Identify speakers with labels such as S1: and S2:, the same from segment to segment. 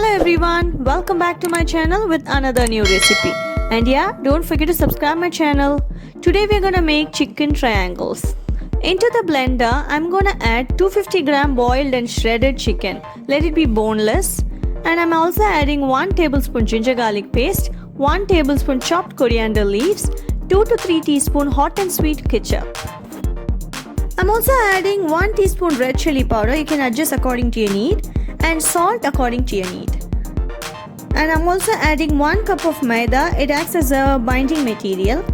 S1: Hello everyone, welcome back to my channel with another new recipe. And yeah, don't forget to subscribe my channel. Today we're gonna make chicken triangles. Into the blender, I'm gonna add 250 gram boiled and shredded chicken. Let it be boneless. And I'm also adding 1 tablespoon ginger garlic paste, 1 tablespoon chopped coriander leaves, 2 to 3 teaspoon hot and sweet ketchup. I'm also adding 1 teaspoon red chili powder, you can adjust according to your need, and salt according to your need. And I'm also adding 1 cup of maida, it acts as a binding material,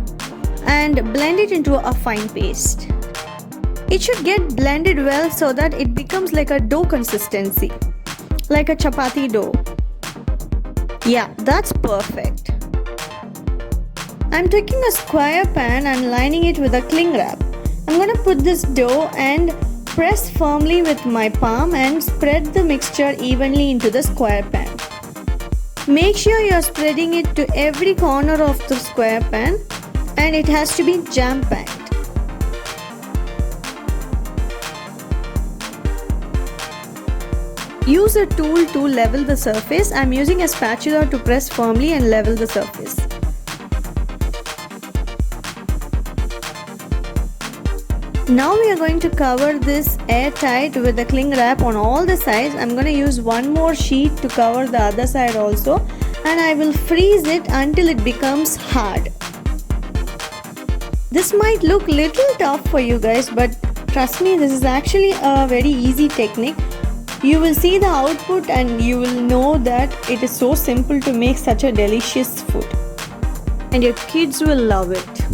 S1: and blend it into a fine paste. It should get blended well so that it becomes like a dough consistency, like a chapati dough. Yeah, that's perfect. I'm taking a square pan and lining it with a cling wrap. I'm gonna put this dough and press firmly with my palm and spread the mixture evenly into the square pan. Make sure you're spreading it to every corner of the square pan and it has to be jam-packed. Use a tool to level the surface. I'm using a spatula to press firmly and level the surface. Now we are going to cover this airtight with the cling wrap on all the sides. I'm going to use one more sheet to cover the other side also, and I will freeze it until it becomes hard. This might look little tough for you guys, but trust me, this is actually a very easy technique. You will see the output and you will know that it is so simple to make such a delicious food, and your kids will love it.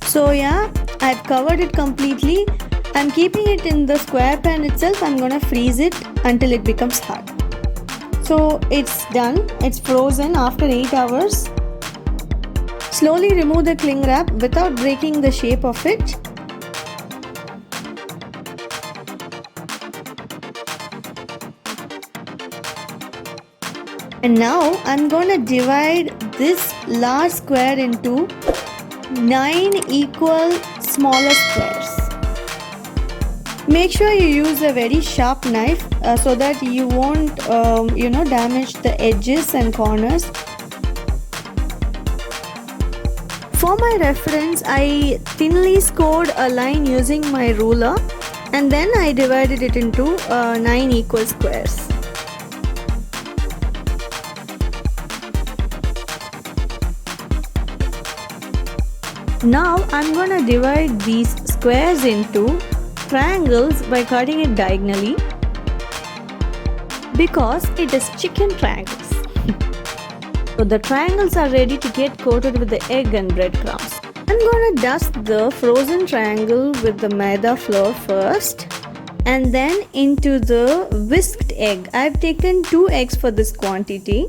S1: So yeah, I've covered it completely. I'm keeping it in the square pan itself. I'm gonna freeze it until it becomes hard. So it's done. It's frozen after 8 hours. Slowly remove the cling wrap without breaking the shape of it. And now I'm gonna divide this large square into 9 equal smaller squares. Make sure you use a very sharp knife so that you won't damage the edges and corners. For my reference, I thinly scored a line using my ruler and then I divided it into 9 equal squares. Now I'm gonna divide these squares into triangles by cutting it diagonally because it is chicken triangles. So the triangles are ready to get coated with the egg and breadcrumbs. I'm gonna dust the frozen triangle with the maida flour first and then into the whisked egg. I've taken 2 eggs for this quantity.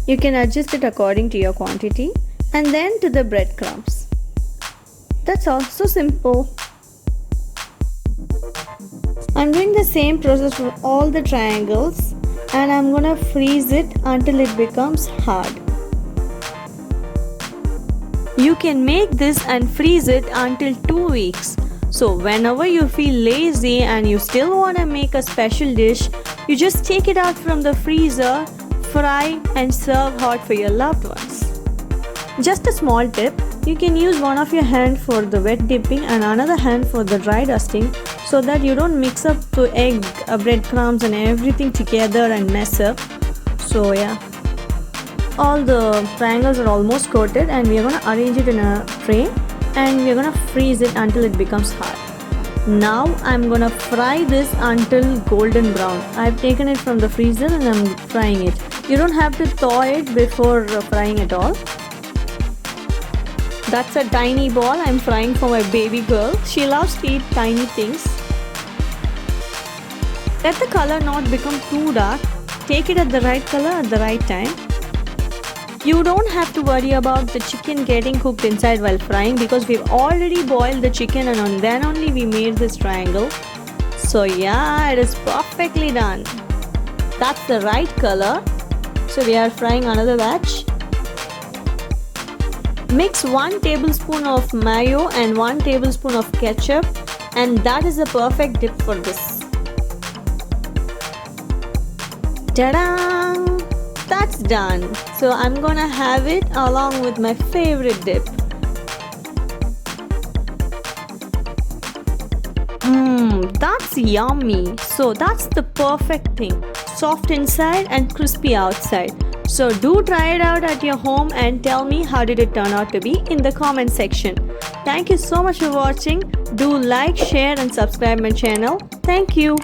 S1: You can adjust it according to your quantity, and then to the breadcrumbs. That's also simple. I'm doing the same process for all the triangles and I'm gonna freeze it until it becomes hard. You can make this and freeze it until 2 weeks. So whenever you feel lazy and you still wanna make a special dish, you just take it out from the freezer, fry and serve hot for your loved ones. Just a small tip, you can use one of your hand for the wet dipping and another hand for the dry dusting so that you don't mix up the egg, breadcrumbs and everything together and mess up. So yeah, all the triangles are almost coated and we are going to arrange it in a tray and we are going to freeze it until it becomes hard. Now I'm going to fry this until golden brown. I've taken it from the freezer and I'm frying it. You don't have to thaw it before frying at all. That's a tiny ball I'm frying for my baby girl. She loves to eat tiny things. Let the color not become too dark. Take it at the right color at the right time. You don't have to worry about the chicken getting cooked inside while frying because we've already boiled the chicken and then only we made this triangle. So yeah, it is perfectly done. That's the right color. So we are frying another batch. Mix 1 tablespoon of mayo and 1 tablespoon of ketchup, and that is the perfect dip for this. Ta-da! That's done. So I'm gonna have it along with my favorite dip. That's yummy. So that's the perfect thing. Soft inside and crispy outside. So do try it out at your home and tell me how did it turn out to be in the comment section. Thank you so much for watching. Do like, share and subscribe my channel. Thank you.